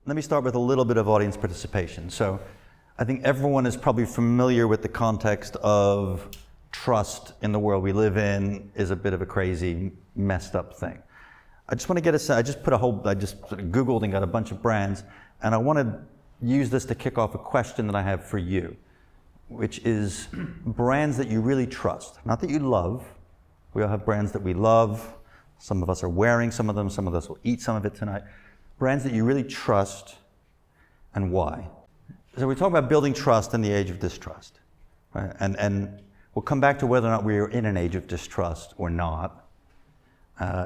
let me start with a little bit of audience participation. So I think everyone is probably familiar with the context of trust in the world we live in is a bit of a crazy, messed up thing. I just want to get I just sort of Googled and got a bunch of brands, and I want to use this to kick off a question that I have for you, which is brands that you really trust, not that you love. We all have brands that we love. Some of us are wearing some of them. Some of us will eat some of it tonight. Brands that you really trust, and why? So we talk about building trust in the age of distrust, right? And we'll come back to whether or not we're in an age of distrust or not.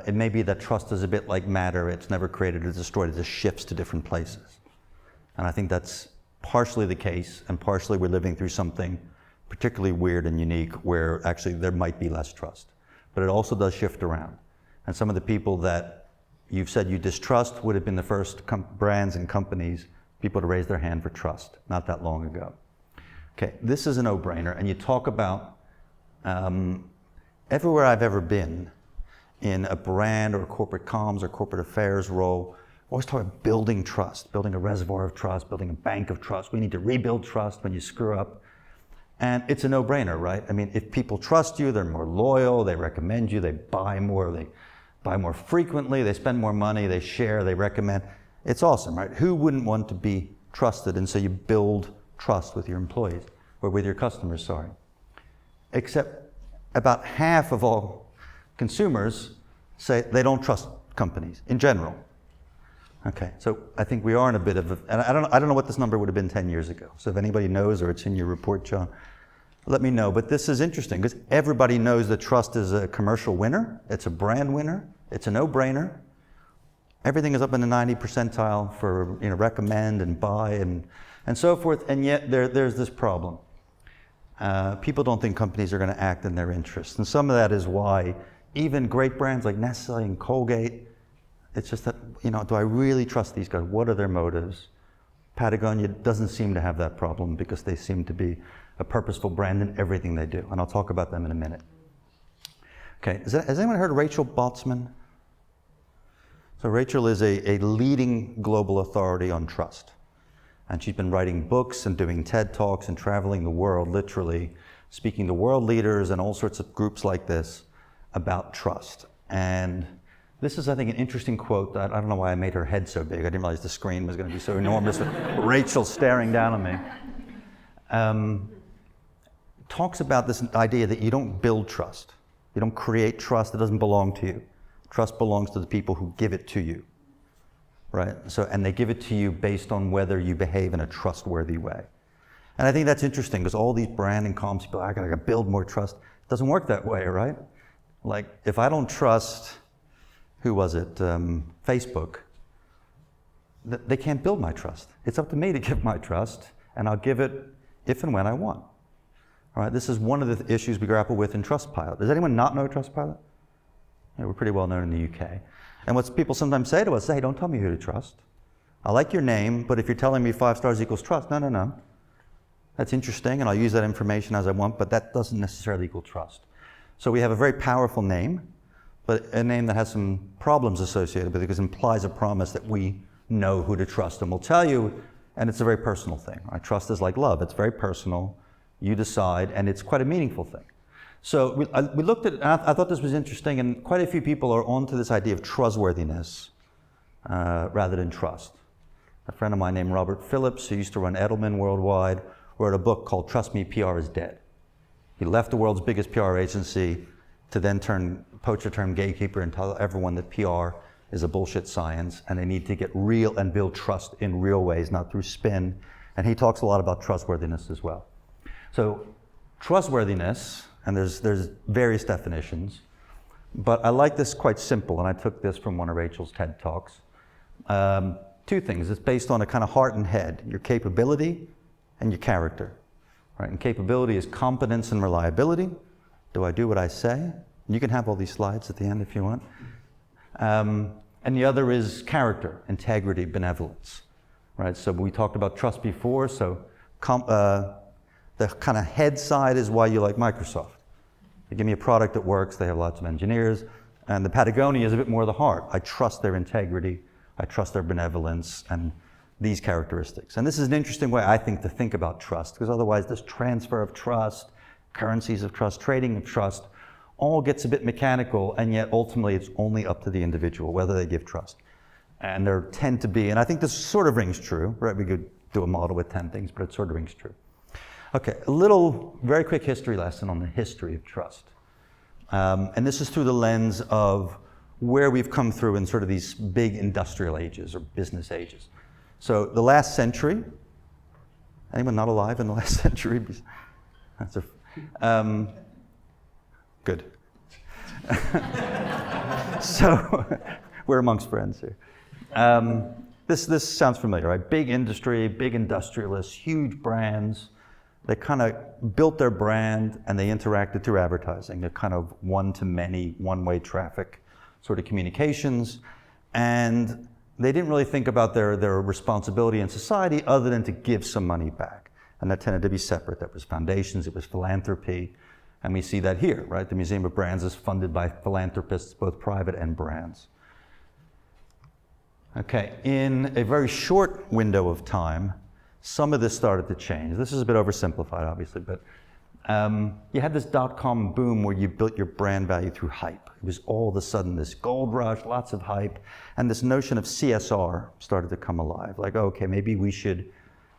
It may be that trust is a bit like matter. It's never created or destroyed. It just shifts to different places. And I think that's partially the case, and partially we're living through something particularly weird and unique where actually there might be less trust. But it also does shift around. And some of the people that you've said you distrust would have been the first brands and companies, people to raise their hand for trust, not that long ago. Okay, this is a no-brainer, and you talk about everywhere I've ever been in a brand or corporate comms or corporate affairs role, always talk about building trust, building a reservoir of trust, building a bank of trust. We need to rebuild trust when you screw up. And it's a no-brainer, right? I mean, if people trust you, they're more loyal, they recommend you, they buy more frequently, they spend more money, they share, they recommend. It's awesome, right? Who wouldn't want to be trusted? And so you build trust with your employees, or with your customers, sorry. Except about half of all consumers say they don't trust companies in general. Okay, so I think we are in a bit of a, and I don't know what this number would have been 10 years ago. So if anybody knows, or it's in your report, John, let me know. But this is interesting because everybody knows that trust is a commercial winner. It's a brand winner. It's a no-brainer. Everything is up in the 90 percentile for recommend and buy and so forth. And yet there's this problem. People don't think companies are going to act in their interests. And some of that is why even great brands like Nestle and Colgate, it's just that, do I really trust these guys? What are their motives? Patagonia doesn't seem to have that problem because they seem to be a purposeful brand in everything they do. And I'll talk about them in a minute. Okay, has anyone heard of Rachel Botsman? So Rachel is a leading global authority on trust. And she's been writing books and doing TED Talks and traveling the world, literally, speaking to world leaders and all sorts of groups like this about trust. And this is, I think, an interesting quote that I don't know why I made her head so big. I didn't realize the screen was going to be so enormous with Rachel staring down at me. Talks about this idea that you don't build trust. You don't create trust. It doesn't belong to you. Trust belongs to the people who give it to you, right? So, and they give it to you based on whether you behave in a trustworthy way. And I think that's interesting because all these brand and comms people, I gotta build more trust. It doesn't work that way, right? Like, if I don't trust, who was it? Facebook. They can't build my trust. It's up to me to give my trust, and I'll give it if and when I want. All right, this is one of the issues we grapple with in Trustpilot. Does anyone not know Trustpilot? Yeah, we're pretty well known in the UK. And what people sometimes say to us, hey, don't tell me who to trust. I like your name, but if you're telling me 5 stars equals trust, no. That's interesting, and I'll use that information as I want, but that doesn't necessarily equal trust. So we have a very powerful name, but a name that has some problems associated with it because it implies a promise that we know who to trust. And we'll tell you, and it's a very personal thing. Right? Trust is like love. It's very personal. You decide, and it's quite a meaningful thing. So we looked at, and I thought this was interesting, and quite a few people are onto this idea of trustworthiness rather than trust. A friend of mine named Robert Phillips, who used to run Edelman Worldwide, wrote a book called Trust Me, PR is Dead. He left the world's biggest PR agency to then poach a term gatekeeper and tell everyone that PR is a bullshit science and they need to get real and build trust in real ways, not through spin. And he talks a lot about trustworthiness as well. So trustworthiness, and there's various definitions, but I like this quite simple, and I took this from one of Rachel's TED Talks. 2 things. It's based on a kind of heart and head, your capability and your character. Right? And capability is competence and reliability. Do I do what I say? You can have all these slides at the end if you want. And the other is character, integrity, benevolence. Right? So we talked about trust before, so the kind of head side is why you like Microsoft. They give me a product that works, they have lots of engineers, and the Patagonia is a bit more the heart. I trust their integrity, I trust their benevolence, and these characteristics. And this is an interesting way, I think, to think about trust, because otherwise this transfer of trust, currencies of trust, trading of trust, all gets a bit mechanical, and yet ultimately it's only up to the individual whether they give trust. And there tend to be, and I think this sort of rings true, right? We could do a model with 10 things, but it sort of rings true. Okay, a little, very quick history lesson on the history of trust. And this is through the lens of where we've come through in sort of these big industrial ages or business ages. So the last century, anyone not alive in the last century? That's good. So we're amongst friends here. This sounds familiar, right? Big industry, big industrialists, huge brands. They kind of built their brand and they interacted through advertising. They're kind of one-to-many, one-way traffic sort of communications. And they didn't really think about their responsibility in society other than to give some money back. And that tended to be separate. That was foundations, it was philanthropy. And we see that here, right? The Museum of Brands is funded by philanthropists, both private and brands. Okay, in a very short window of time, some of this started to change. This is a bit oversimplified, obviously, but you had this dot-com boom where you built your brand value through hype. It was all of a sudden this gold rush, lots of hype, and this notion of CSR started to come alive. Like, okay, maybe we should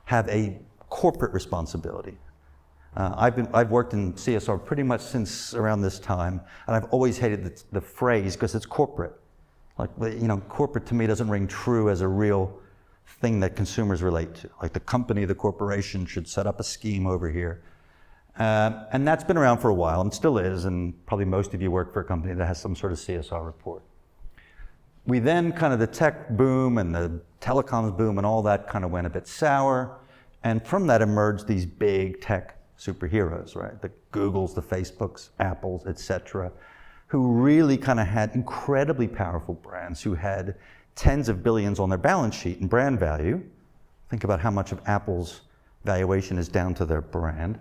have a corporate responsibility. I've worked in CSR pretty much since around this time, and I've always hated the phrase because it's corporate. Like, you know, corporate to me doesn't ring true as a real thing that consumers relate to. Like the company, the corporation should set up a scheme over here. And that's been around for a while and still is, and probably most of you work for a company that has some sort of CSR report. We then kind of the tech boom and the telecoms boom and all that kind of went a bit sour. And from that emerged these big tech superheroes, right? The Googles, the Facebooks, Apples, etc., who really kind of had incredibly powerful brands, who had tens of billions on their balance sheet in brand value. Think about how much of Apple's valuation is down to their brand.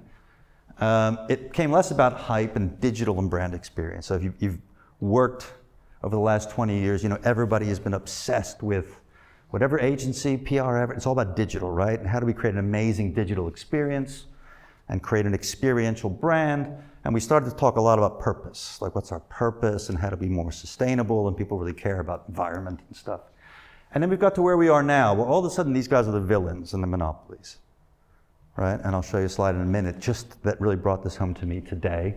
It came less about hype and digital and brand experience. So if you've worked over the last 20 years, you know, everybody has been obsessed with whatever agency, PR, ever, it's all about digital, right? And how do we create an amazing digital experience and create an experiential brand? And we started to talk a lot about purpose, like what's our purpose and how to be more sustainable, and people really care about environment and stuff. And then we've got to where we are now, where all of a sudden these guys are the villains and the monopolies, right? And I'll show you a slide in a minute, just that really brought this home to me today.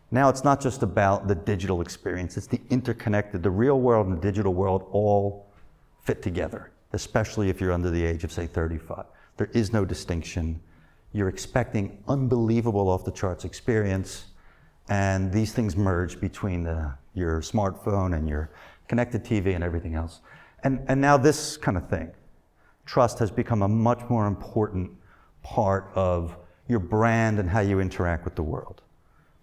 Now it's not just about the digital experience, it's the interconnected, the real world and the digital world all fit together, especially if you're under the age of, say, 35. There is no distinction. You're expecting unbelievable off-the-charts experience, and these things merge between your smartphone and your connected TV and everything else. And now this kind of thing, trust has become a much more important part of your brand and how you interact with the world,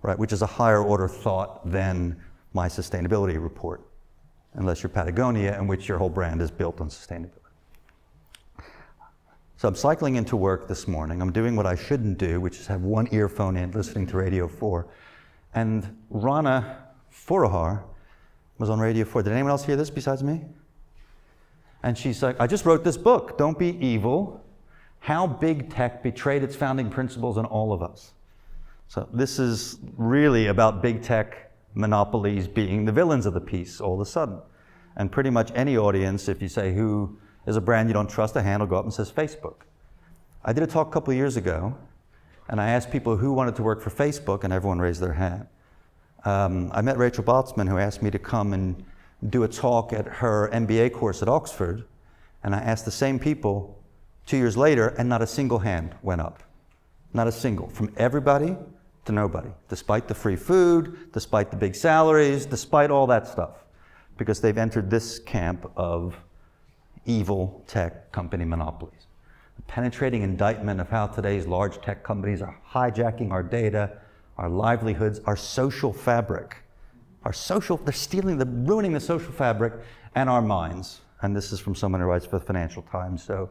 right? Which is a higher order thought than my sustainability report, unless you're Patagonia, in which your whole brand is built on sustainability. So I'm cycling into work this morning. I'm doing what I shouldn't do, which is have one earphone in, listening to Radio 4. And Rana Forahar was on Radio 4. Did anyone else hear this besides me? And she's like, I just wrote this book, Don't Be Evil, How Big Tech Betrayed Its Founding Principles in All of Us. So this is really about big tech monopolies being the villains of the piece all of a sudden. And pretty much any audience, if you say who is a brand you don't trust, a hand will go up and says Facebook. I did a talk a couple of years ago, and I asked people who wanted to work for Facebook, and everyone raised their hand. I met Rachel Botsman, who asked me to come and do a talk at her MBA course at Oxford, and I asked the same people 2 years later, and not a single hand went up. Not a single, from everybody to nobody, despite the free food, despite the big salaries, despite all that stuff, because they've entered this camp of evil tech company monopolies. The penetrating indictment of how today's large tech companies are hijacking our data, our livelihoods, our social fabric. They're stealing, they're ruining the social fabric and our minds. And this is from someone who writes for the Financial Times, so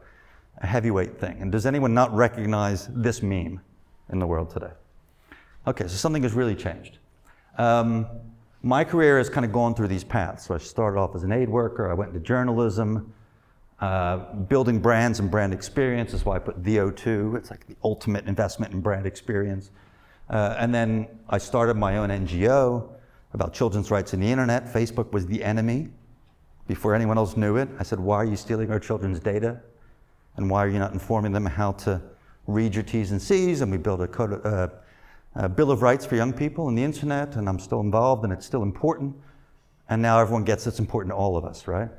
a heavyweight thing. And does anyone not recognize this meme in the world today? Okay, so something has really changed. My career has kind of gone through these paths. So I started off as an aid worker, I went into journalism, Building brands and brand experience is why I put the O2. It's like the ultimate investment in brand experience. And then I started my own NGO about children's rights in the internet. Facebook was the enemy before anyone else knew it. I said, why are you stealing our children's data? And why are you not informing them how to read your T's and C's? And we built a Bill of Rights for young people in the internet, and I'm still involved, and it's still important. And now everyone gets it's important to all of us, right?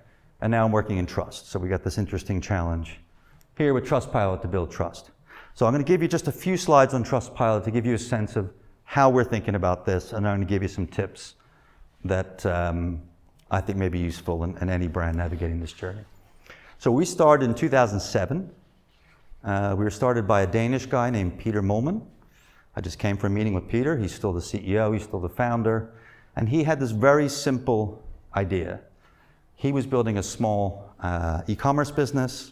And now I'm working in trust. So we got this interesting challenge here with Trustpilot to build trust. So I'm going to give you just a few slides on Trustpilot to give you a sense of how we're thinking about this, and I'm going to give you some tips that I think may be useful in any brand navigating this journey. So we started in 2007. We were started by a Danish guy named Peter Molman. I just came from a meeting with Peter. He's still the CEO, he's still the founder, and he had this very simple idea. He was building a small e-commerce business,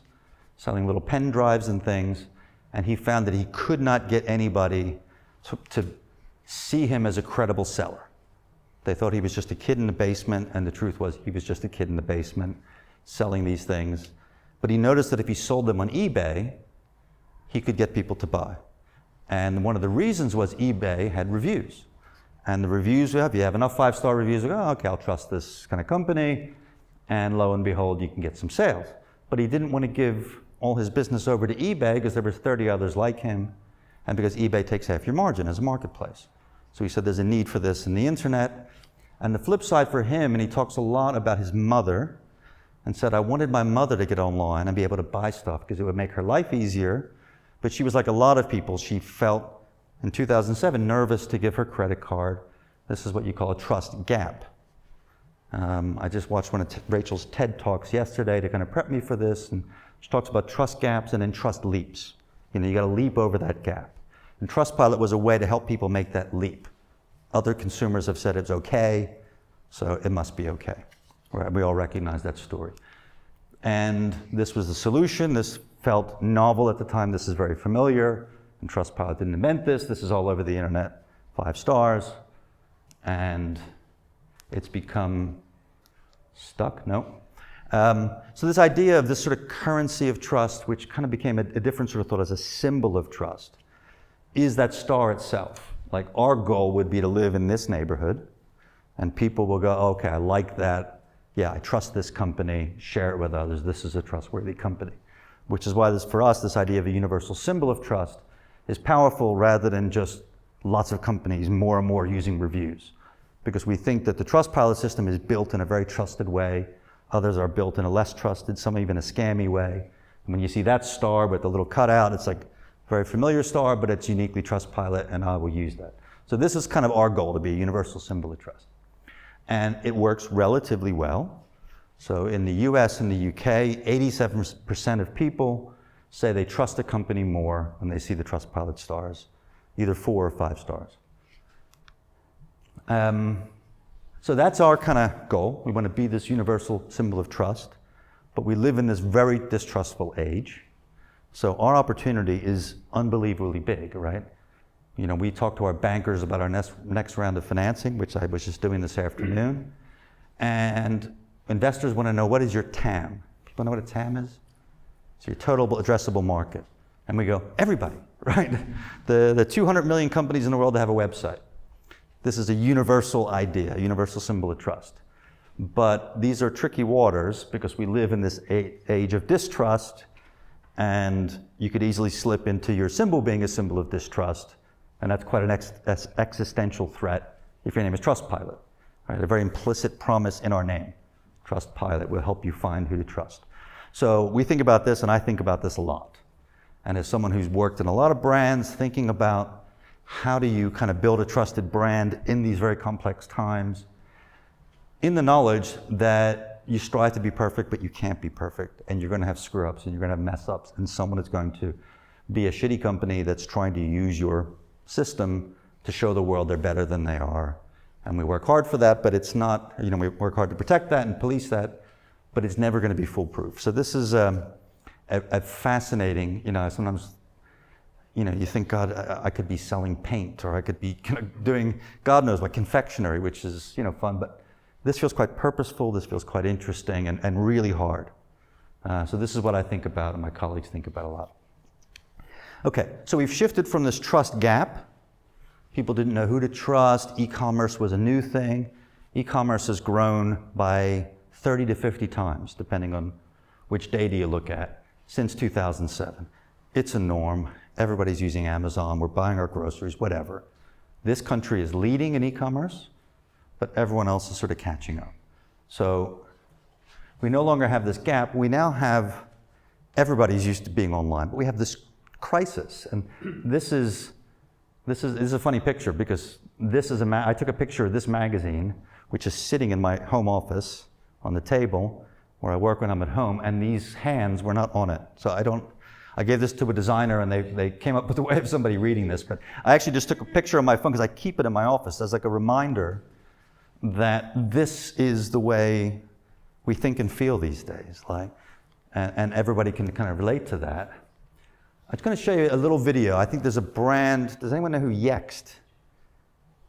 selling little pen drives and things, and he found that he could not get anybody to see him as a credible seller. They thought he was just a kid in the basement, and the truth was he was just a kid in the basement selling these things. But he noticed that if he sold them on eBay, he could get people to buy. And one of the reasons was eBay had reviews. And the reviews, if you have enough 5-star reviews, you go, oh, okay, I'll trust this kind of company. And lo and behold, you can get some sales. But he didn't want to give all his business over to eBay because there were 30 others like him, and because eBay takes half your margin as a marketplace. So he said there's a need for this in the internet. And the flip side for him, and he talks a lot about his mother, and said, I wanted my mother to get online and be able to buy stuff because it would make her life easier. But she was like a lot of people. She felt, in 2007, nervous to give her credit card. This is what you call a trust gap. I just watched one of Rachel's TED Talks yesterday to kind of prep me for this, and she talks about trust gaps and then trust leaps. You know, you got to leap over that gap. And Trustpilot was a way to help people make that leap. Other consumers have said it's okay, so it must be okay. Right? We all recognize that story. And this was the solution. This felt novel at the time. This is very familiar. And Trustpilot didn't invent this. This is all over the internet. 5 stars. And it's become stuck? No. So this idea of this sort of currency of trust, which kind of became a different sort of thought as a symbol of trust, is that star itself. Like, our goal would be to live in this neighborhood, and people will go, okay, I like that. Yeah, I trust this company, share it with others. This is a trustworthy company. Which is why this, for us, this idea of a universal symbol of trust is powerful rather than just lots of companies more and more using reviews. Because we think that the Trustpilot system is built in a very trusted way. Others are built in a less trusted, some even a scammy way. And when you see that star with the little cutout, it's like a very familiar star, but it's uniquely Trustpilot, and I will use that. So this is kind of our goal, to be a universal symbol of trust. And it works relatively well. So in the US and the UK, 87% of people say they trust a company more when they see the Trustpilot stars, either 4 or 5 stars. So that's our kind of goal. We want to be this universal symbol of trust, but we live in this very distrustful age. So our opportunity is unbelievably big, right? You know, we talk to our bankers about our next round of financing, which I was just doing this afternoon. And investors want to know, what is your TAM? People know what a TAM is? It's your total addressable market. And we go, everybody, right? The 200 million companies in the world that have a website. This is a universal idea, a universal symbol of trust. But these are tricky waters because we live in this age of distrust, and you could easily slip into your symbol being a symbol of distrust, and that's quite an existential threat if your name is Trustpilot. Right? A very implicit promise in our name. Trustpilot will help you find who to trust. So we think about this, and I think about this a lot. And as someone who's worked in a lot of brands, thinking about how do you kind of build a trusted brand in these very complex times, in the knowledge that you strive to be perfect, but you can't be perfect, and you're going to have screw-ups, and you're going to have mess-ups, and someone is going to be a shitty company that's trying to use your system to show the world they're better than they are. And we work hard for that, but it's not, you know, we work hard to protect that and police that, but it's never going to be foolproof. So this is a fascinating, you know, sometimes, you know, you think, God, I could be selling paint, or I could be kind of doing, God knows what, confectionery, which is, you know, fun, but this feels quite purposeful, this feels quite interesting, and really hard. So this is what I think about and my colleagues think about a lot. Okay, so we've shifted from this trust gap. People didn't know who to trust. E-commerce was a new thing. E-commerce has grown by 30 to 50 times, depending on which data you look at, since 2007. It's a norm. Everybody's using Amazon. We're buying our groceries, whatever. This country is leading in e-commerce, but everyone else is sort of catching up. So we no longer have this gap. We now have, everybody's used to being online, but we have this crisis. And this is a funny picture, because I took a picture of this magazine, which is sitting in my home office on the table where I work when I'm at home, and these hands were not on it. So I gave this to a designer, and they came up with a way of somebody reading this, but I actually just took a picture on my phone because I keep it in my office as like a reminder that this is the way we think and feel these days, and everybody can kind of relate to that. I'm going to show you a little video. I think there's a brand. Does anyone know who Yext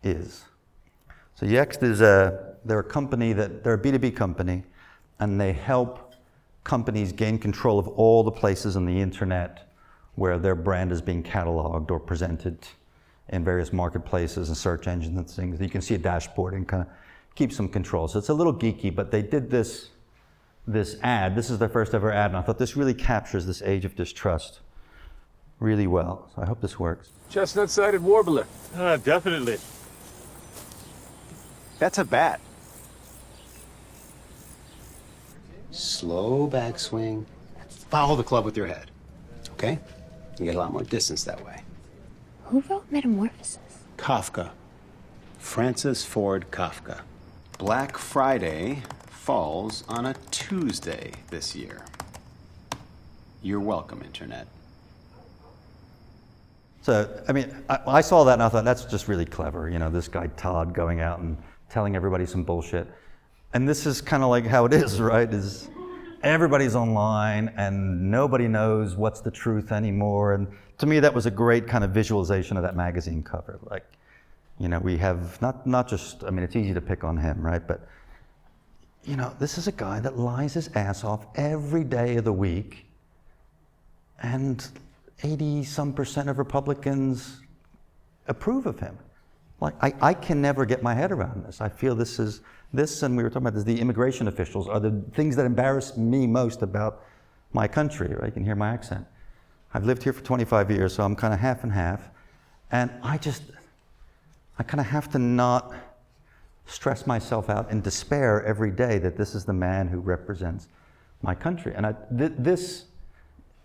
is? So Yext is they're a company they're a B2B company, and they help companies gain control of all the places on the internet where their brand is being cataloged or presented in various marketplaces and search engines and things. You can see a dashboard and kind of keep some control. So it's a little geeky, but they did this ad. This is their first ever ad, and I thought this really captures this age of distrust really well. So I hope this works. Chestnut-sided warbler. Definitely. That's a bat. Slow backswing. Follow the club with your head. Okay? You get a lot more distance that way. Who wrote Metamorphosis? Kafka. Francis Ford Kafka. Black Friday falls on a Tuesday this year. You're welcome, Internet. So, I mean, I saw that and I thought, that's just really clever. You know, this guy Todd going out and telling everybody some bullshit. And this is kind of like how it is, right? Is everybody's online and nobody knows what's the truth anymore. And to me, that was a great kind of visualization of that magazine cover. Like, you know, we have not just, I mean, it's easy to pick on him, right? But, you know, this is a guy that lies his ass off every day of the week, and 80-some% of Republicans approve of him. Like, I can never get my head around this. I feel this, and we were talking about this, the immigration officials are the things that embarrass me most about my country, right? You can hear my accent. I've lived here for 25 years, so I'm kind of half and half. And I kind of have to not stress myself out in despair every day that this is the man who represents my country. And this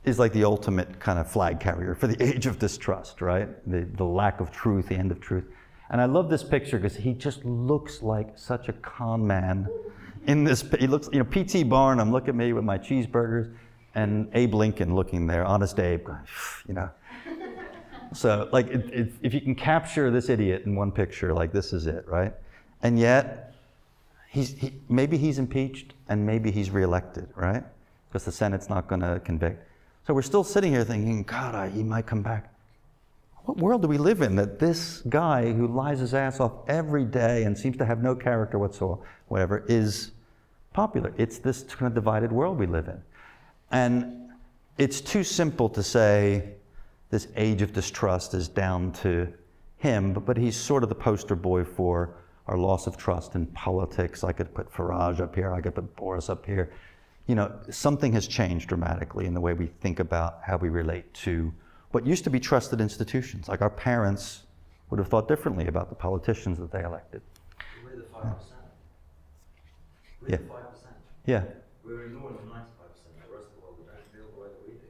is like the ultimate kind of flag carrier for the age of distrust, right? The lack of truth, the end of truth. And I love this picture because he just looks like such a con man in this. He looks, you know, P.T. Barnum, look at me with my cheeseburgers, and Abe Lincoln looking there, Honest Abe, going, you know. So, like, if you can capture this idiot in one picture, like, this is it, right? And yet, maybe he's impeached and maybe he's reelected, right? Because the Senate's not going to convict. So we're still sitting here thinking, God, he might come back. What world do we live in that this guy who lies his ass off every day and seems to have no character whatsoever is popular? It's this kind of divided world we live in. And it's too simple to say this age of distrust is down to him, but he's sort of the poster boy for our loss of trust in politics. I could put Farage up here, I could put Boris up here. You know, something has changed dramatically in the way we think about how we relate to what used to be trusted institutions. Like, our parents would have thought differently about the politicians that they elected. We're the 5%. We're Yeah. the 5%. Yeah. We're ignoring the 95%. The rest of the world don't feel the way that we do.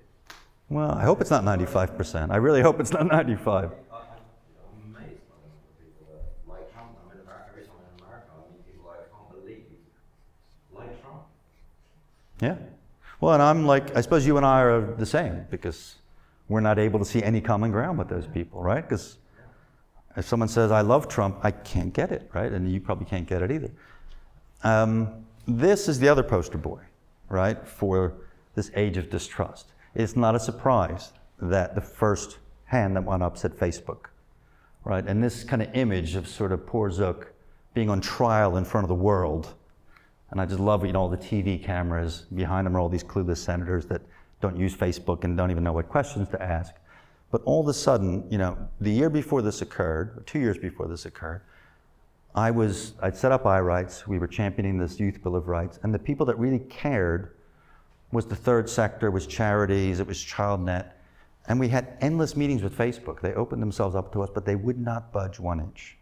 Well, I hope it's not 95%. I really hope it's not 95. I'm amazed by the number of people that like Trump. I'm in America. Every time I'm in America, I meet people I can't believe like Trump. Yeah. Well, and I'm like, I suppose you and I are the same, because we're not able to see any common ground with those people, right? Because if someone says, I love Trump, I can't get it, right? And you probably can't get it either. This is the other poster boy, right, for this age of distrust. It's not a surprise that the first hand that went up said Facebook, right? And this kind of image of sort of poor Zook being on trial in front of the world And I just love, all the TV cameras. Behind them are all these clueless senators that don't use Facebook and don't even know what questions to ask. But all of a sudden, the year before this occurred, or 2 years before this occurred, I'd set up iRights. We were championing this Youth Bill of Rights. And the people that really cared was the third sector, was charities, it was ChildNet. And we had endless meetings with Facebook. They opened themselves up to us, but they would not budge 1 inch.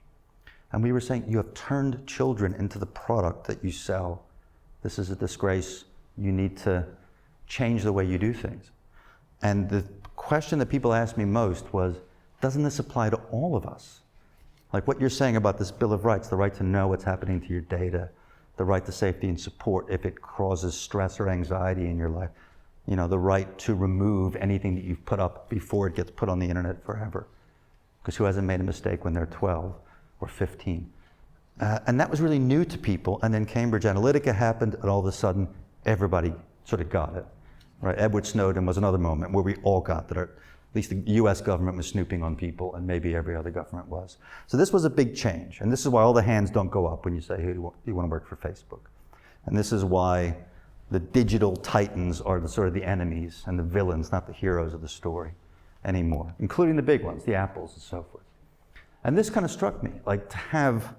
And we were saying, you have turned children into the product that you sell. This is a disgrace. You need to change the way you do things. And the question that people asked me most was, doesn't this apply to all of us? Like what you're saying about this Bill of Rights, the right to know what's happening to your data, the right to safety and support if it causes stress or anxiety in your life, the right to remove anything that you've put up before it gets put on the internet forever. Because who hasn't made a mistake when they're 12 or 15? And that was really new to people. And then Cambridge Analytica happened, and all of a sudden, everybody sort of got it. Right? Edward Snowden was another moment where we all got that, at least the US government was snooping on people, and maybe every other government was. So this was a big change. And this is why all the hands don't go up when you say, hey, do you want to work for Facebook? And this is why the digital titans are the sort of the enemies and the villains, not the heroes of the story anymore, including the big ones, the Apples and so forth. And this kind of struck me, like to have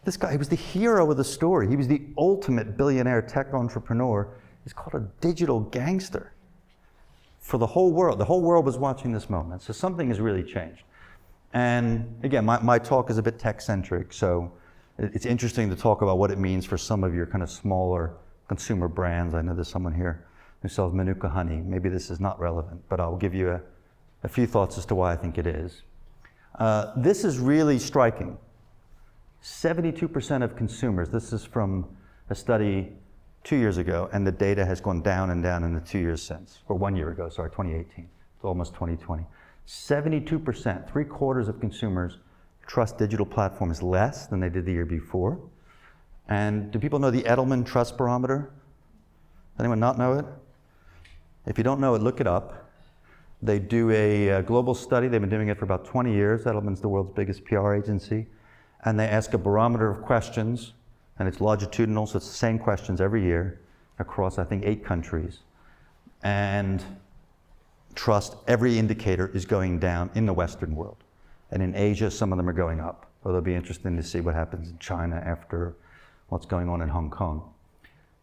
this guy, he was the hero of the story. He was the ultimate billionaire tech entrepreneur. He's called a digital gangster for the whole world. The whole world was watching this moment. So something has really changed. And again, my talk is a bit tech-centric, so it's interesting to talk about what it means for some of your kind of smaller consumer brands. I know there's someone here who sells Manuka honey. Maybe this is not relevant, but I'll give you a few thoughts as to why I think it is. This is really striking. 72% of consumers, this is from a study 2 years ago, and the data has gone down and down in the 2 years since, or 1 year ago, sorry, 2018, it's almost 2020. 72%, 3/4 of consumers trust digital platforms less than they did the year before. And do people know the Edelman Trust Barometer? Anyone not know it? If you don't know it, look it up. They do a global study. They've been doing it for about 20 years. Edelman's the world's biggest PR agency. And they ask a barometer of questions, and it's longitudinal, so it's the same questions every year across, I think, 8 countries. And trust, every indicator is going down in the Western world. And in Asia, some of them are going up. Well, it'll be interesting to see what happens in China after what's going on in Hong Kong.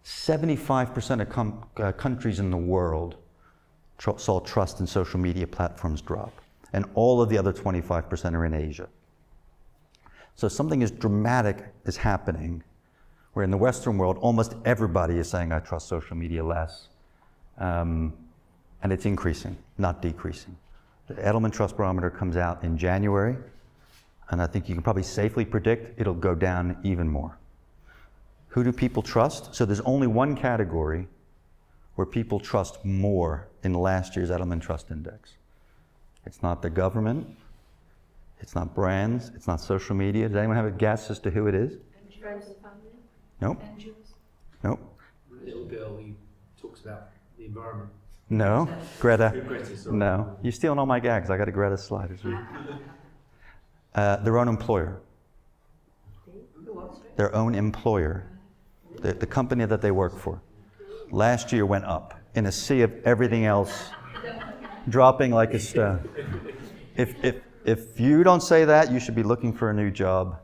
75% of countries in the world saw trust in social media platforms drop. And all of the other 25% are in Asia. So something as dramatic is happening, where in the Western world, almost everybody is saying, I trust social media less. And it's increasing, not decreasing. The Edelman Trust Barometer comes out in January, and I think you can probably safely predict it'll go down even more. Who do people trust? So there's only one category where people trust more in last year's Edelman Trust Index. It's not the government, it's not brands, it's not social media. Does anyone have a guess as to who it is? Friends and family? Nope. NGOs? Nope. The little girl who talks about the environment. No. Greta. Greta, sorry. No. You're stealing all my gags. I got a Greta slide as well. Their own employer. Their own employer. The company that they work for. Last year went up in a sea of everything else, dropping like a stone. If you don't say that, you should be looking for a new job.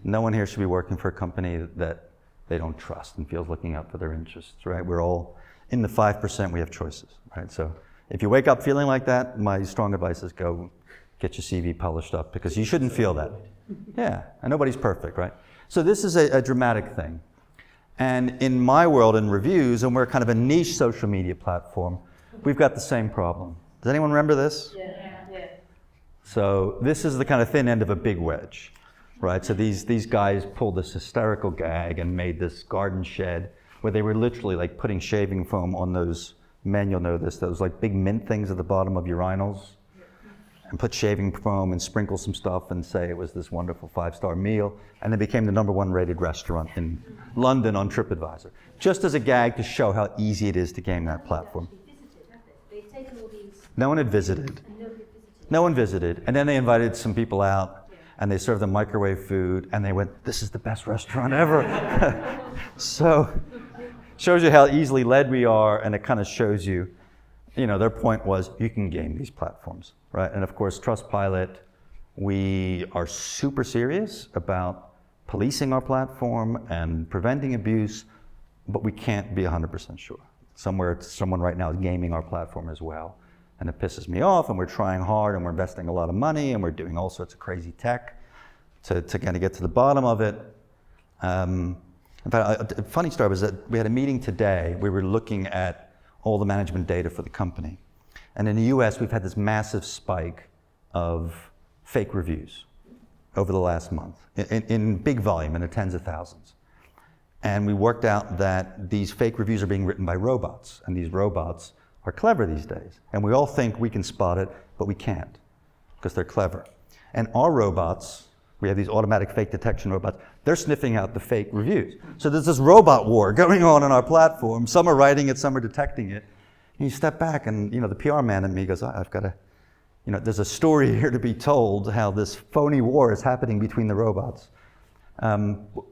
No one here should be working for a company that they don't trust and feels looking out for their interests, right? We're all in the 5%, we have choices, right? So if you wake up feeling like that, my strong advice is go get your CV polished up, because you shouldn't feel that. Yeah, and nobody's perfect, right? So this is a dramatic thing. And in my world, in reviews, and we're kind of a niche social media platform, we've got the same problem. Does anyone remember this? Yeah. So this is the kind of thin end of a big wedge, right? So these guys pulled this hysterical gag and made this garden shed where they were literally like putting shaving foam on those, men, you'll know this, those like big mint things at the bottom of urinals, and put shaving foam and sprinkle some stuff and say it was this wonderful 5-star meal, and it became the #1 rated restaurant in London on TripAdvisor, just as a gag to show how easy it is to game that platform. They've taken all these. No one had visited. No one visited. And then they invited some people out. and they served them microwave food, and they went, "This is the best restaurant ever." So, shows you how easily led we are, and it kind of shows you, their point was, you can game these platforms, right? And of course, Trustpilot, we are super serious about policing our platform and preventing abuse, but we can't be 100% sure. Someone right now is gaming our platform as well, and it pisses me off, and we're trying hard, and we're investing a lot of money, and we're doing all sorts of crazy tech to kind of get to the bottom of it. In fact, a funny story was that we had a meeting today. We were looking at all the management data for the company. And in the US, we've had this massive spike of fake reviews over the last month in big volume, in the tens of thousands. And we worked out that these fake reviews are being written by robots, and these robots are clever these days. And we all think we can spot it, but we can't, because they're clever. And our robots, we have these automatic fake detection robots, they're sniffing out the fake reviews. So there's this robot war going on our platform. Some are writing it, some are detecting it. And you step back, and the PR man in me goes, I've got to, there's a story here to be told, how this phony war is happening between the robots.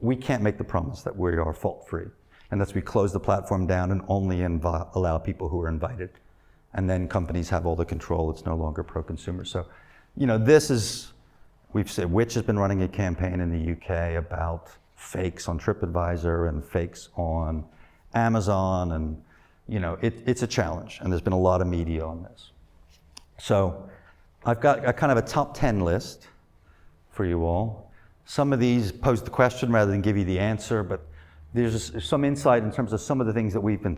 We can't make the promise that we are fault-free, and that's we close the platform down and only allow people who are invited. And then companies have all the control. It's no longer pro-consumer. So, this is, we've said, Which has been running a campaign in the UK about fakes on TripAdvisor and fakes on Amazon, and it's a challenge, and there's been a lot of media on this. So I've got a kind of a top 10 list for you all. Some of these pose the question rather than give you the answer, but there's some insight in terms of some of the things that I've been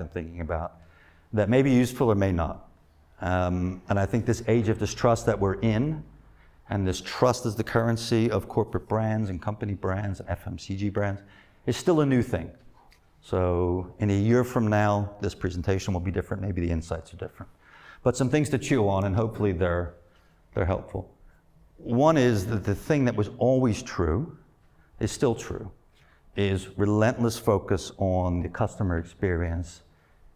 thinking about, that may be useful or may not. And I think this age of distrust that we're in, and this trust as the currency of corporate brands and company brands and FMCG brands, is still a new thing. So in a year from now, this presentation will be different. Maybe the insights are different. But some things to chew on, and hopefully they're helpful. One is that the thing that was always true, is still true, is relentless focus on the customer experience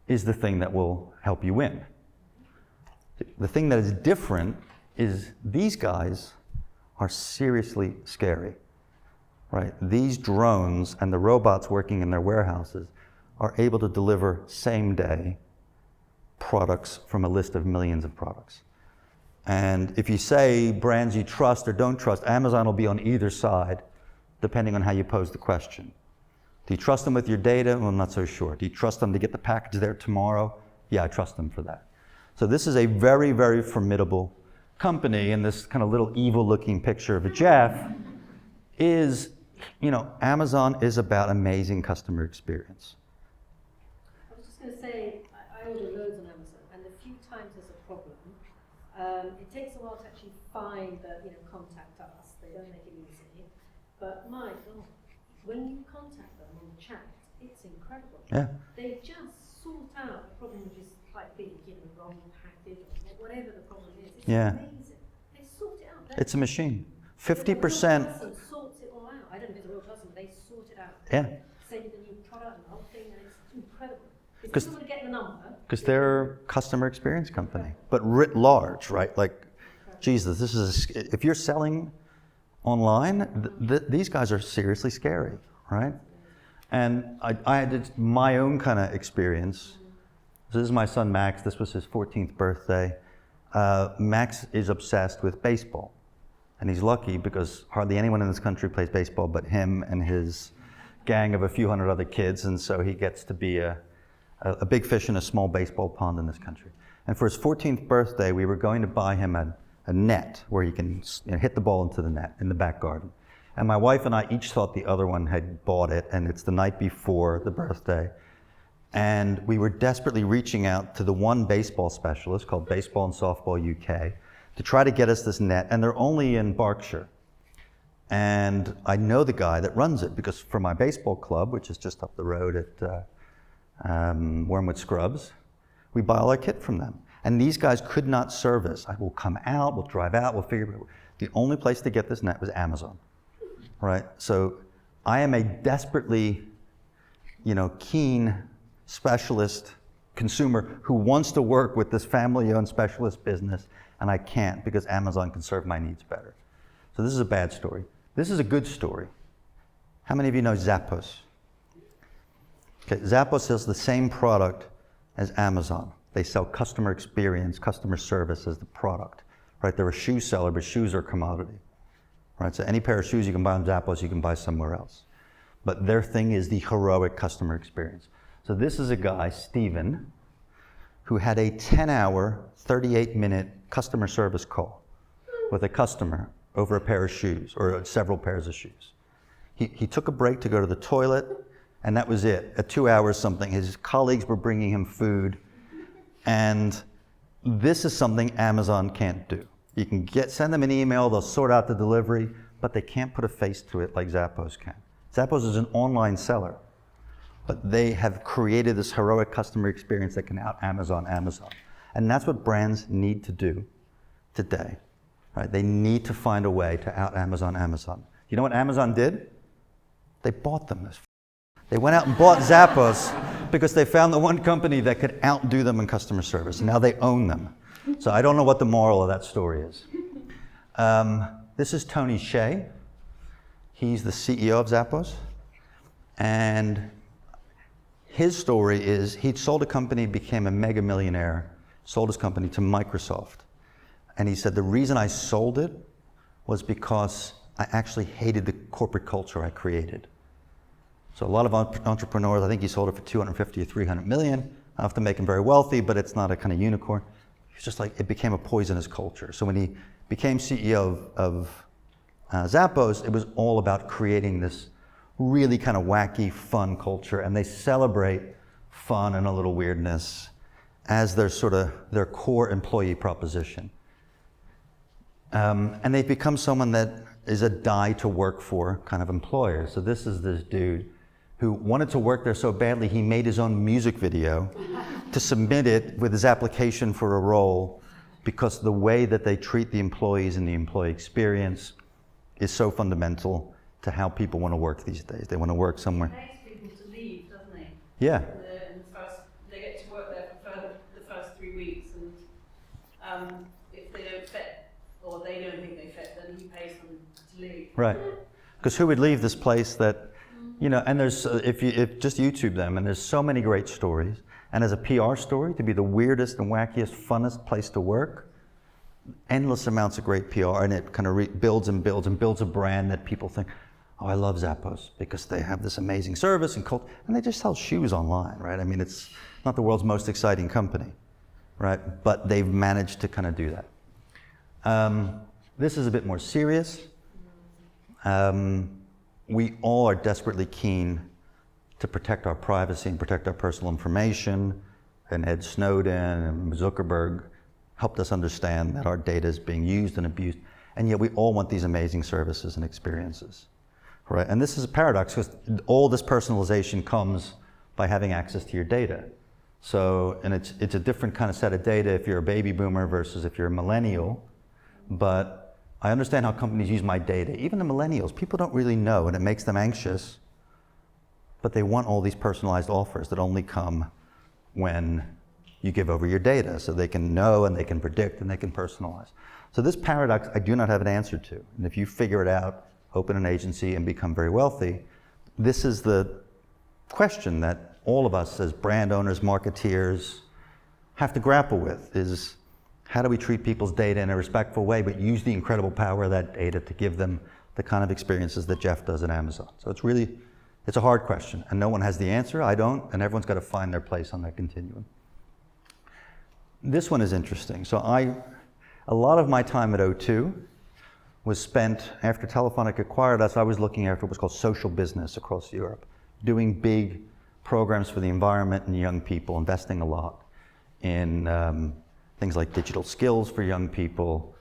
is the thing that will help you win. The thing that is different is these guys are seriously scary, right? These drones and the robots working in their warehouses are able to deliver same-day products from a list of millions of products. And if you say brands you trust or don't trust, Amazon will be on either side, depending on how you pose the question. Do you trust them with your data? Well, I'm not so sure. Do you trust them to get the package there tomorrow? Yeah, I trust them for that. So this is a very, very formidable company, and this kind of little evil-looking picture of a Jeff is, Amazon is about amazing customer experience. I was just going to say, I order loads on Amazon, and the few times there's a problem, it takes a while to actually find the, contact us. They don't make it easy. But my God, when you contact them on the chat, it's incredible. Yeah. They just sort out the problem, which is quite big, wrong package, or whatever the problem is. It's amazing. They sort it out. It's a machine. 50%. The person sorts it all out. I don't know if it's a real person, but they sort it out. Yeah. Send you the new product and the whole thing, and it's incredible. If you want to get the number. Because they're a customer experience company, but writ large, right? Like, Jesus, if you're selling online, these guys are seriously scary, right? And I had my own kind of experience. This is my son Max. This was his 14th birthday. Max is obsessed with baseball, and he's lucky because hardly anyone in this country plays baseball but him and his gang of a few hundred other kids, and so he gets to be a big fish in a small baseball pond in this country. And for his 14th birthday, we were going to buy him a net where he can hit the ball into the net in the back garden. And my wife and I each thought the other one had bought it, and it's the night before the birthday. And we were desperately reaching out to the one baseball specialist called Baseball and Softball UK to try to get us this net, and they're only in Berkshire. And I know the guy that runs it because for my baseball club, which is just up the road at Wormwood Scrubs, we buy all our kit from them. And these guys could not service. I will come out, we'll drive out, we'll figure it out. The only place to get this net was Amazon, right? So I am a desperately, keen specialist consumer who wants to work with this family-owned specialist business, and I can't because Amazon can serve my needs better. So this is a bad story. This is a good story. How many of you know Zappos? Okay, Zappos sells the same product as Amazon. They sell customer experience, customer service as the product, right? They're a shoe seller, but shoes are a commodity, right? So any pair of shoes you can buy on Zappos, you can buy somewhere else. But their thing is the heroic customer experience. So this is a guy, Steven, who had a 10-hour, 38-minute customer service call with a customer over a pair of shoes, or several pairs of shoes. He took a break to go to the toilet, and that was it. At 2 hours something, his colleagues were bringing him food, and this is something Amazon can't do. You can send them an email, they'll sort out the delivery, but they can't put a face to it like Zappos can. Zappos is an online seller, but they have created this heroic customer experience that can out-Amazon Amazon. And that's what brands need to do today, right? They need to find a way to out-Amazon Amazon. You know what Amazon did? They bought them. They went out and bought Zappos because they found the one company that could outdo them in customer service. And now they own them. So I don't know what the moral of that story is. This is Tony Hsieh. He's the CEO of Zappos. And his story is he'd sold a company, became a mega millionaire, sold his company to Microsoft. And he said, the reason I sold it was because I actually hated the corporate culture I created. So a lot of entrepreneurs, I think he sold it for 250 or 300 million, enough to make him very wealthy, but it's not a kind of unicorn. It's just like, it became a poisonous culture. So when he became CEO of Zappos, it was all about creating this really kind of wacky, fun culture, and they celebrate fun and a little weirdness as their sort of their core employee proposition. And they've become someone that is a die to work for kind of employer. So this is this dude who wanted to work there so badly he made his own music video to submit it with his application for a role, because the way that they treat the employees and the employee experience is so fundamental to how people want to work these days. They want to work somewhere. It pays people to leave, doesn't it? Yeah. They get to work there for the first 3 weeks, and if they don't fit, or they don't think they fit, then he pays them to leave. Right. Because who would leave this place that, you know, and there's, if just YouTube them, and there's so many great stories. And as a PR story, to be the weirdest and wackiest, funnest place to work, endless amounts of great PR, and it kind of builds and builds and builds a brand that people think, oh, I love Zappos because they have this amazing service and cult, and they just sell shoes online, right? I mean, it's not the world's most exciting company, right? But they've managed to kind of do that. This is a bit more serious. We all are desperately keen to protect our privacy and protect our personal information, and Ed Snowden and Zuckerberg helped us understand that our data is being used and abused, and yet we all want these amazing services and experiences, right? And this is a paradox because all this personalization comes by having access to your data. So, and it's a different kind of set of data if you're a baby boomer versus if you're a millennial, but I understand how companies use my data. Even the millennials, people don't really know, and it makes them anxious, but they want all these personalized offers that only come when you give over your data, so they can know and they can predict and they can personalize. So this paradox, I do not have an answer to. And if you figure it out, open an agency and become very wealthy, this is the question that all of us as brand owners, marketeers, have to grapple with, is how do we treat people's data in a respectful way, but use the incredible power of that data to give them the kind of experiences that Jeff does at Amazon. So it's a hard question, and no one has the answer. I don't, and everyone's got to find their place on that continuum. This one is interesting. So a lot of my time at O2 was spent, after Telefonica acquired us, I was looking after what's called social business across Europe, doing big programs for the environment and young people, investing a lot in things like digital skills for young people,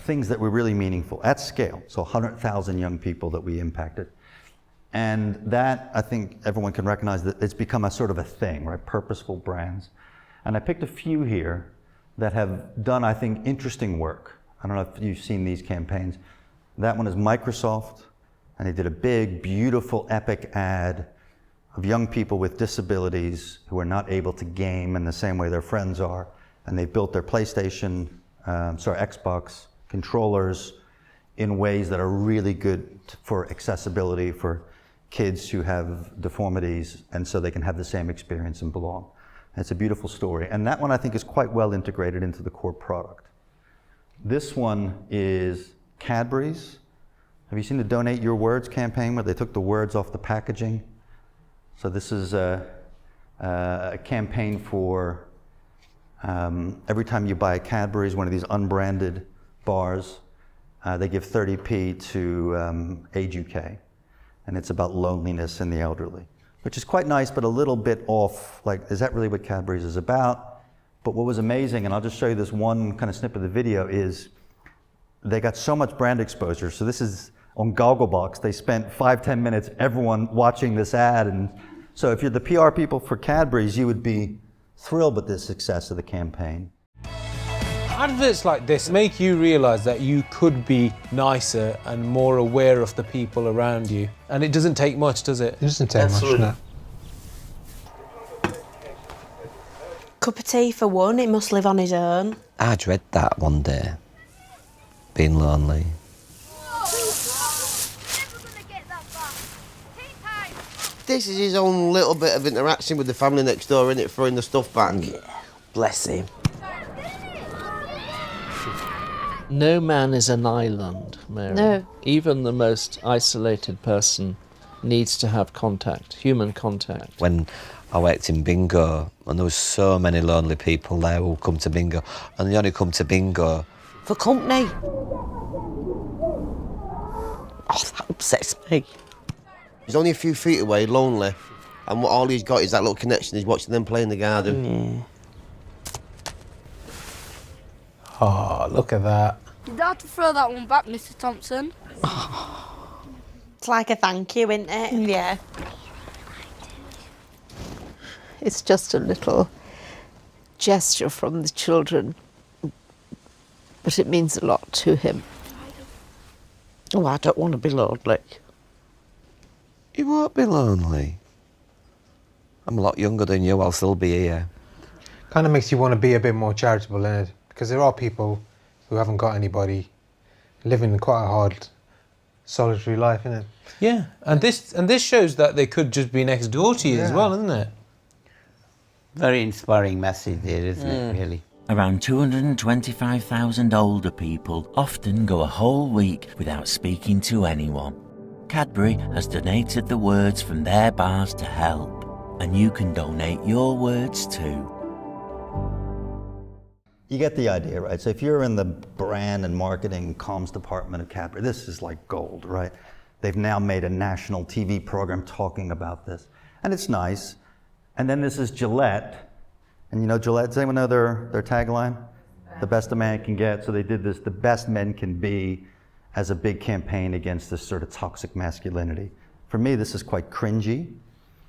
things that were really meaningful at scale. So 100,000 young people that we impacted. And that, I think everyone can recognize that it's become a sort of a thing, right? Purposeful brands. And I picked a few here that have done, I think, interesting work. I don't know if you've seen these campaigns. That one is Microsoft, and they did a big, beautiful, epic ad of young people with disabilities who are not able to game in the same way their friends are. And they built their Xbox controllers in ways that are really good for accessibility for kids who have deformities, and so they can have the same experience and belong. And it's a beautiful story. And that one I think is quite well integrated into the core product. This one is Cadbury's. Have you seen the Donate Your Words campaign where they took the words off the packaging? So this is a campaign for every time you buy a Cadbury's, one of these unbranded bars, they give 30p to Age UK. And it's about loneliness in the elderly, which is quite nice, but a little bit off. Like, is that really what Cadbury's is about? But what was amazing, and I'll just show you this one kind of snippet of the video, is they got so much brand exposure. So this is on Gogglebox. They spent 5-10 minutes, everyone watching this ad. And so if you're the PR people for Cadbury's, you would be thrilled with the success of the campaign. Adverts like this make you realise that you could be nicer and more aware of the people around you. And it doesn't take much, does it? It doesn't take much, no. Cup of tea for one, it must live on his own. I dread that one day, being lonely. This is his own little bit of interaction with the family next door, isn't it? Throwing the stuff back. Yeah, bless him. No man is an island, Mary. No. Even the most isolated person needs to have contact, human contact. When I worked in bingo, and there was so many lonely people there who come to bingo, and they only come to bingo For company. oh, that upsets me. He's only a few feet away, lonely, and what all he's got is that little connection. He's watching them play in the garden. Yeah. Oh, look at that. You'd have to throw that one back, Mr. Thompson. It's like a thank you, isn't it? Yeah. It's just a little gesture from the children, but it means a lot to him. Oh, I don't want to be lonely. You won't be lonely. I'm a lot younger than you, I'll still be here. Kind of makes you want to be a bit more charitable, innit? Because there are people who haven't got anybody living quite a hard, solitary life, innit? Yeah, and this shows that they could just be next door to you as well, isn't it? Very inspiring message there, isn't it, really? Around 225,000 older people often go a whole week without speaking to anyone. Cadbury has donated the words from their bars to help, and you can donate your words too. You get the idea, right? So if you're in the brand and marketing comms department of Cadbury, this is like gold, right? They've now made a national TV program talking about this, and it's nice. And then this is Gillette, and you know Gillette, does anyone know their tagline? The best a man can get. So they did this, the best men can be, as a big campaign against this sort of toxic masculinity. For me, this is quite cringy.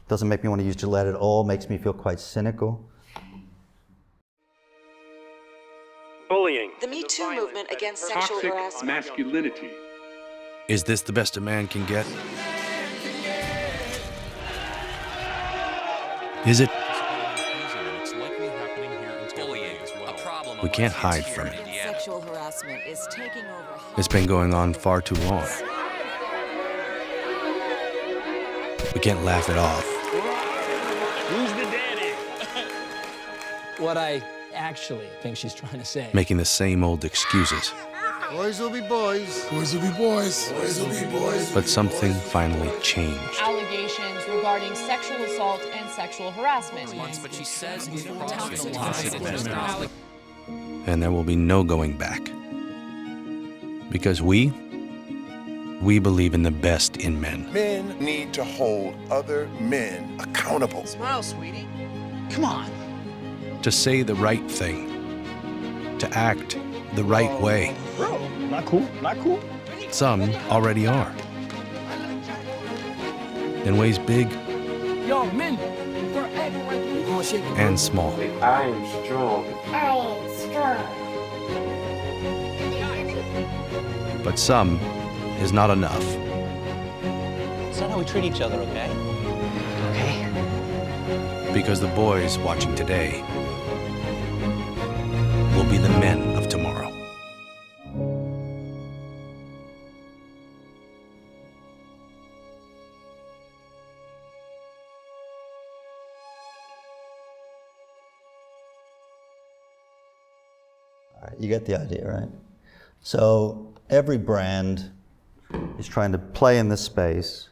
Doesn't make me want to use Gillette at all, makes me feel quite cynical. Bullying. The Me Too movement against sexual harassment. Masculinity. Is this the best a man can get? Is it? We can't hide from it. Sexual harassment is taking over. It's been going on far too long. We can't laugh it off. Who's the daddy? What I actually think she's trying to say. Making the same old excuses. Boys will be boys. Boys will be boys. Boys will be boys. But something finally changed. Allegations regarding sexual assault and sexual harassment. But she says And there will be no going back. Because we believe in the best in men. Men need to hold other men accountable. Smile, sweetie. Come on. To say the right thing. To act the right way. Bro, not cool, not cool. Some already are. In ways big Yo, men, and small. I am strong. I am strong. But some is not enough. It's not how we treat each other, okay? Okay. Because the boys watching today will be the men of tomorrow. All right, you get the idea, right? So every brand is trying to play in this space.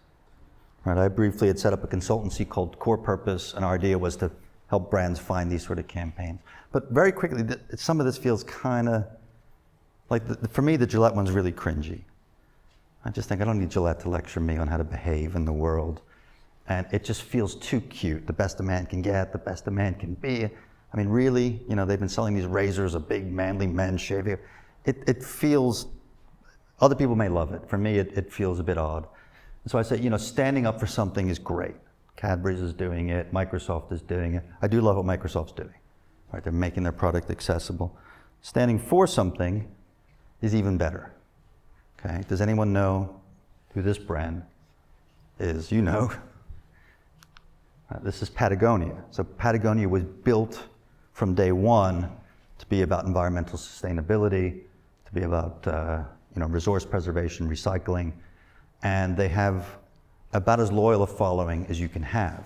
Right, I briefly had set up a consultancy called Core Purpose, and our idea was to help brands find these sort of campaigns. But very quickly, some of this feels kind of like, for me, the Gillette one's really cringy. I just think I don't need Gillette to lecture me on how to behave in the world. And it just feels too cute. The best a man can get, the best a man can be. I mean, really, they've been selling these razors, a big manly men shaving. It feels, other people may love it. For me, it feels a bit odd. And so I say, standing up for something is great. Cadbury's is doing it, Microsoft is doing it. I do love what Microsoft's doing. Right? They're making their product accessible. Standing for something is even better. Okay? Does anyone know who this brand is? You know. This is Patagonia. So Patagonia was built from day one to be about environmental sustainability, to be about resource preservation, recycling, and they have about as loyal a following as you can have.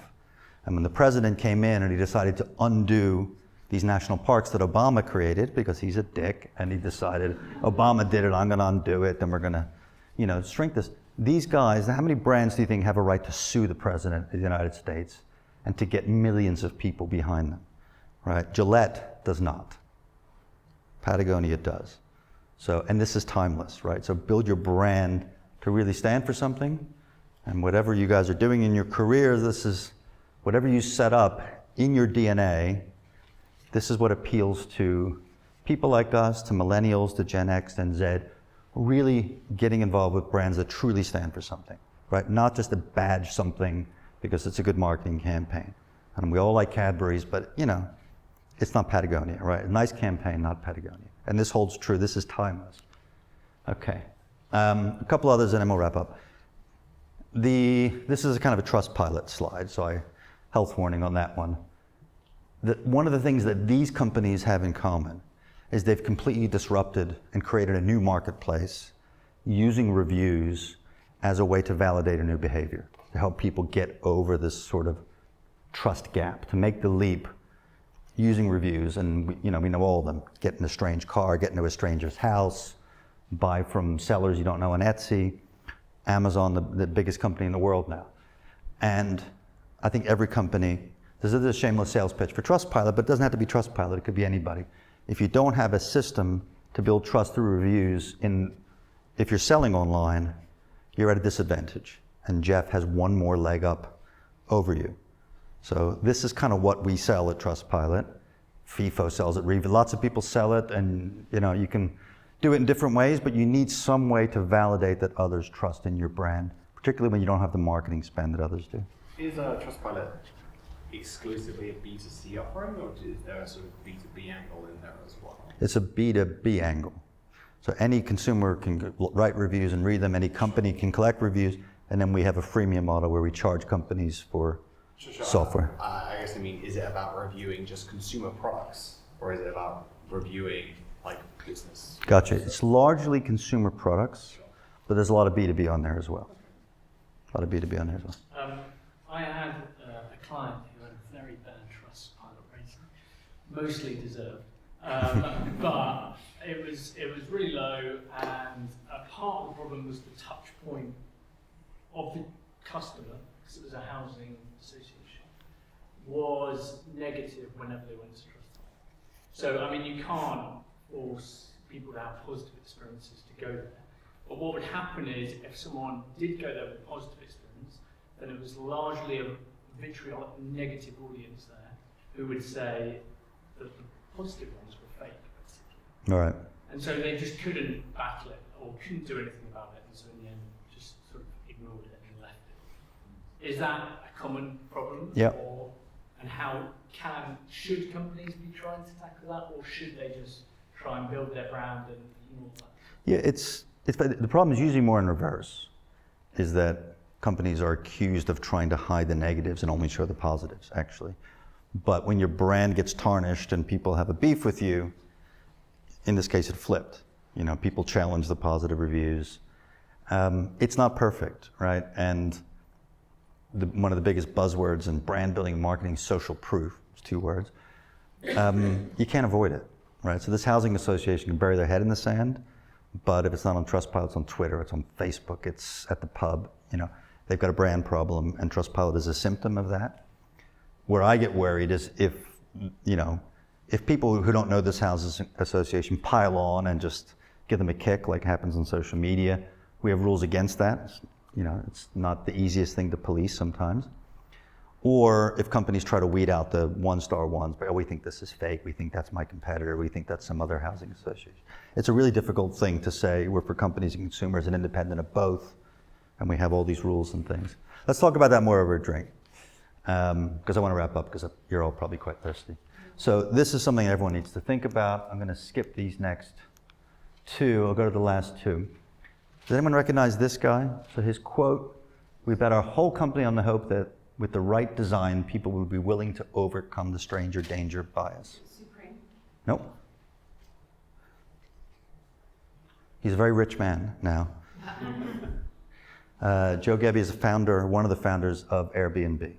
And when the president came in and he decided to undo these national parks that Obama created, because he's a dick, and he decided, Obama did it, I'm gonna undo it, then we're gonna, shrink this. These guys, how many brands do you think have a right to sue the president of the United States and to get millions of people behind them, right? Gillette does not. Patagonia does. So, and this is timeless, right? So build your brand to really stand for something, and whatever you guys are doing in your career, this is, whatever you set up in your DNA, this is what appeals to people like us, to millennials, to Gen X and Z, really getting involved with brands that truly stand for something, right? Not just to badge something because it's a good marketing campaign. And we all like Cadbury's, but it's not Patagonia, right? A nice campaign, not Patagonia. And this holds true, this is timeless. Okay, a couple others and then we'll wrap up. This is a kind of a Trustpilot slide, so health warning on that one. One of the things that these companies have in common is they've completely disrupted and created a new marketplace using reviews as a way to validate a new behavior, to help people get over this sort of trust gap, to make the leap using reviews. And we know all of them. Get in a strange car, get into a stranger's house, buy from sellers you don't know on Etsy, Amazon, the biggest company in the world now. And I think every company, this is a shameless sales pitch for Trustpilot, but it doesn't have to be Trustpilot, it could be anybody. If you don't have a system to build trust through reviews, if you're selling online, you're at a disadvantage. And Jeff has one more leg up over you. So this is kind of what we sell at Trustpilot. FIFO sells it, lots of people sell it, and you can do it in different ways, but you need some way to validate that others trust in your brand, particularly when you don't have the marketing spend that others do. Is Trustpilot exclusively a B2C offering, or is there a sort of B2B angle in there as well? It's a B2B angle. So any consumer can write reviews and read them, any company can collect reviews, and then we have a freemium model where we charge companies for software. I guess is it about reviewing just consumer products, or is it about reviewing business? Gotcha. It's largely consumer products, but there's a lot of B2B on there as well. A lot of B2B on there as well. I had a client who had a very bad Trustpilot rating, mostly deserved, but it was really low, and part of the problem was the touch point of the customer, because it was a housing association, was negative whenever they went to Trustpilot. So you can't force people to have positive experiences to go there. But what would happen is, if someone did go there with a positive experience, then it was largely a vitriolic negative audience there who would say that the positive ones were fake, basically. All right. And so they just couldn't battle it or couldn't do anything about it, and so in the end just sort of ignored it and left it. Is that a common problem? Yeah. And how should companies be trying to tackle that, or should they just try and build their brand and ignore that? Yeah, the problem is usually more in reverse, is that companies are accused of trying to hide the negatives and only show the positives, actually. But when your brand gets tarnished and people have a beef with you, in this case it flipped. People challenge the positive reviews. It's not perfect, right? And one of the biggest buzzwords in brand building and marketing, social proof, it's 2 words. You can't avoid it. right? So this housing association can bury their head in the sand, but if it's not on Trustpilot, it's on Twitter, it's on Facebook, it's at the pub, they've got a brand problem, and Trustpilot is a symptom of that. Where I get worried is if people who don't know this housing association pile on and just give them a kick like happens on social media. We have rules against that. It's not the easiest thing to police sometimes. Or if companies try to weed out the one-star ones, but we think this is fake, we think that's my competitor, we think that's some other housing association. It's a really difficult thing to say we're for companies and consumers and independent of both, and we have all these rules and things. Let's talk about that more over a drink, because I want to wrap up because you're all probably quite thirsty. So this is something everyone needs to think about. I'm going to skip these next two. I'll go to the last two. Does anyone recognize this guy? So his quote, "We bet our whole company on the hope that with the right design, people will be willing to overcome the stranger danger bias." Supreme. Nope. He's a very rich man now. Joe Gebbie is one of the founders of Airbnb.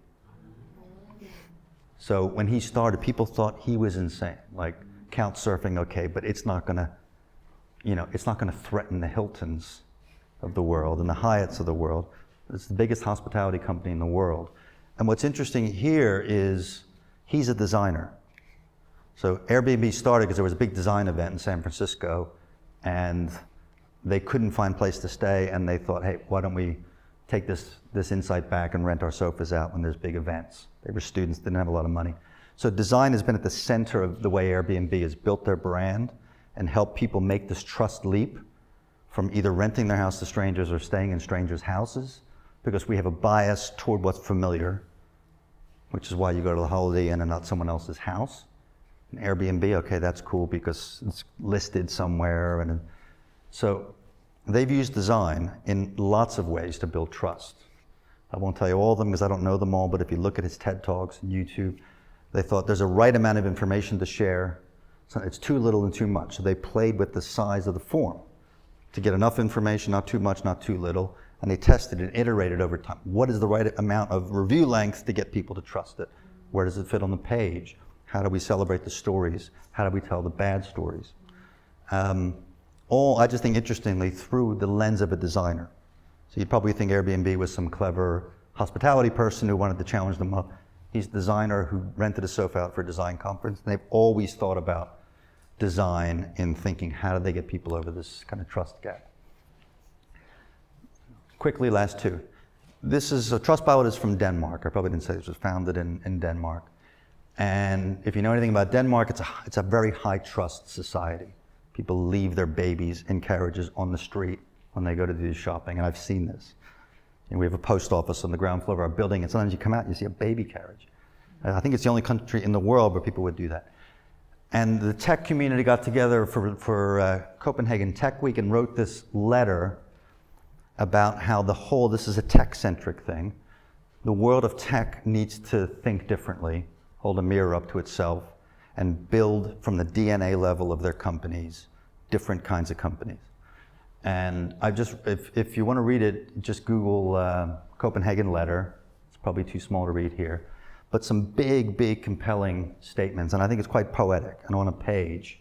So when he started, people thought he was insane. Like, couch surfing, okay, but it's not gonna threaten the Hiltons of the world and the Hyatts of the world. It's the biggest hospitality company in the world. And what's interesting here is he's a designer. So Airbnb started because there was a big design event in San Francisco, and they couldn't find a place to stay, and they thought, hey, why don't we take this insight back and rent our sofas out when there's big events. They were students, didn't have a lot of money. So design has been at the center of the way Airbnb has built their brand and helped people make this trust leap from either renting their house to strangers or staying in strangers' houses, because we have a bias toward what's familiar, which is why you go to the Holiday Inn and not someone else's house. And Airbnb, okay, that's cool because it's listed somewhere. And so they've used design in lots of ways to build trust. I won't tell you all of them because I don't know them all, but if you look at his TED Talks and YouTube, they thought there's a right amount of information to share. So it's too little and too much. So they played with the size of the form to get enough information, not too much, not too little, and they tested and iterated over time. What is the right amount of review length to get people to trust it? Where does it fit on the page? How do we celebrate the stories? How do we tell the bad stories? All, I just think, interestingly, through the lens of a designer. So you'd probably think Airbnb was some clever hospitality person who wanted to challenge them up. He's a designer who rented a sofa out for a design conference, and they've always thought about design in thinking, how do they get people over this kind of trust gap? Quickly, last two. Trustpilot is from Denmark. I probably didn't say this was founded in Denmark. And if you know anything about Denmark, it's a very high trust society. People leave their babies in carriages on the street when they go to do shopping, and I've seen this. We have a post office on the ground floor of our building, and sometimes you come out and you see a baby carriage. I think it's the only country in the world where people would do that. And the tech community got together for Copenhagen Tech Week and wrote this letter about how this is a tech-centric thing. The world of tech needs to think differently, hold a mirror up to itself, and build from the DNA level of their companies, different kinds of companies. And if you want to read it, just Google Copenhagen letter. It's probably too small to read here. But some big, big compelling statements, and I think it's quite poetic. And on a page,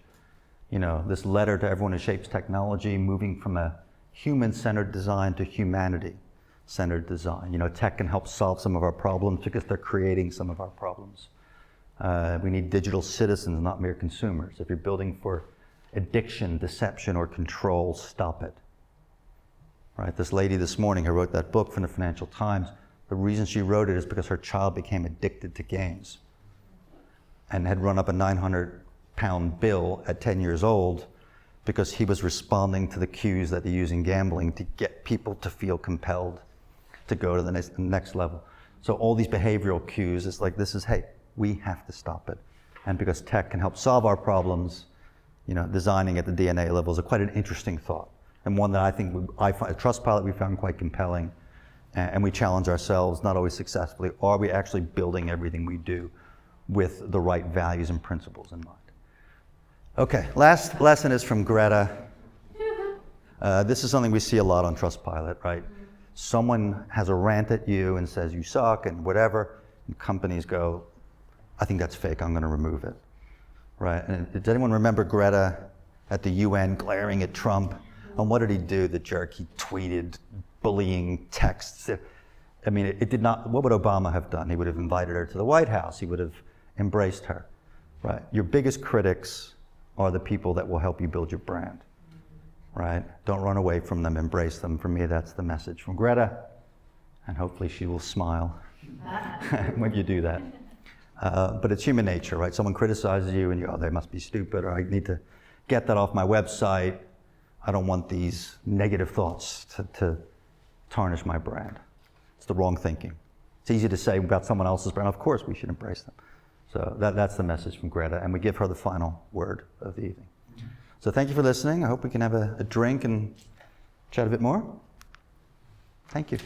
this letter to everyone who shapes technology, moving from a human-centered design to humanity-centered design. Tech can help solve some of our problems because they're creating some of our problems. We need digital citizens, not mere consumers. If you're building for addiction, deception, or control, stop it. Right? This lady this morning who wrote that book from the Financial Times, the reason she wrote it is because her child became addicted to games and had run up a 900-pound bill at 10 years old because he was responding to the cues that they use in gambling to get people to feel compelled to go to the next level. So all these behavioral cues, it's like, hey, we have to stop it. And because tech can help solve our problems, designing at the DNA level is quite an interesting thought. And one that I find, at Trustpilot, we found quite compelling. And we challenge ourselves, not always successfully, are we actually building everything we do with the right values and principles in mind? Okay, last lesson is from Greta. This is something we see a lot on Trustpilot, right? Someone has a rant at you and says you suck and whatever, and companies go, I think that's fake, I'm going to remove it. right? And does anyone remember Greta at the UN glaring at Trump? And what did he do, the jerk? He tweeted bullying texts. I mean, it did not, what would Obama have done? He would have invited her to the White House. He would have embraced her, right? Your biggest critics are the people that will help you build your brand, right? Don't run away from them, embrace them. For me, that's the message from Greta, and hopefully she will smile when you do that. But it's human nature, right? Someone criticizes you and you go, oh, they must be stupid, or I need to get that off my website. I don't want these negative thoughts to tarnish my brand. It's the wrong thinking. It's easy to say about someone else's brand. Of course, we should embrace them. So that's the message from Greta, and we give her the final word of the evening. So thank you for listening. I hope we can have a drink and chat a bit more. Thank you.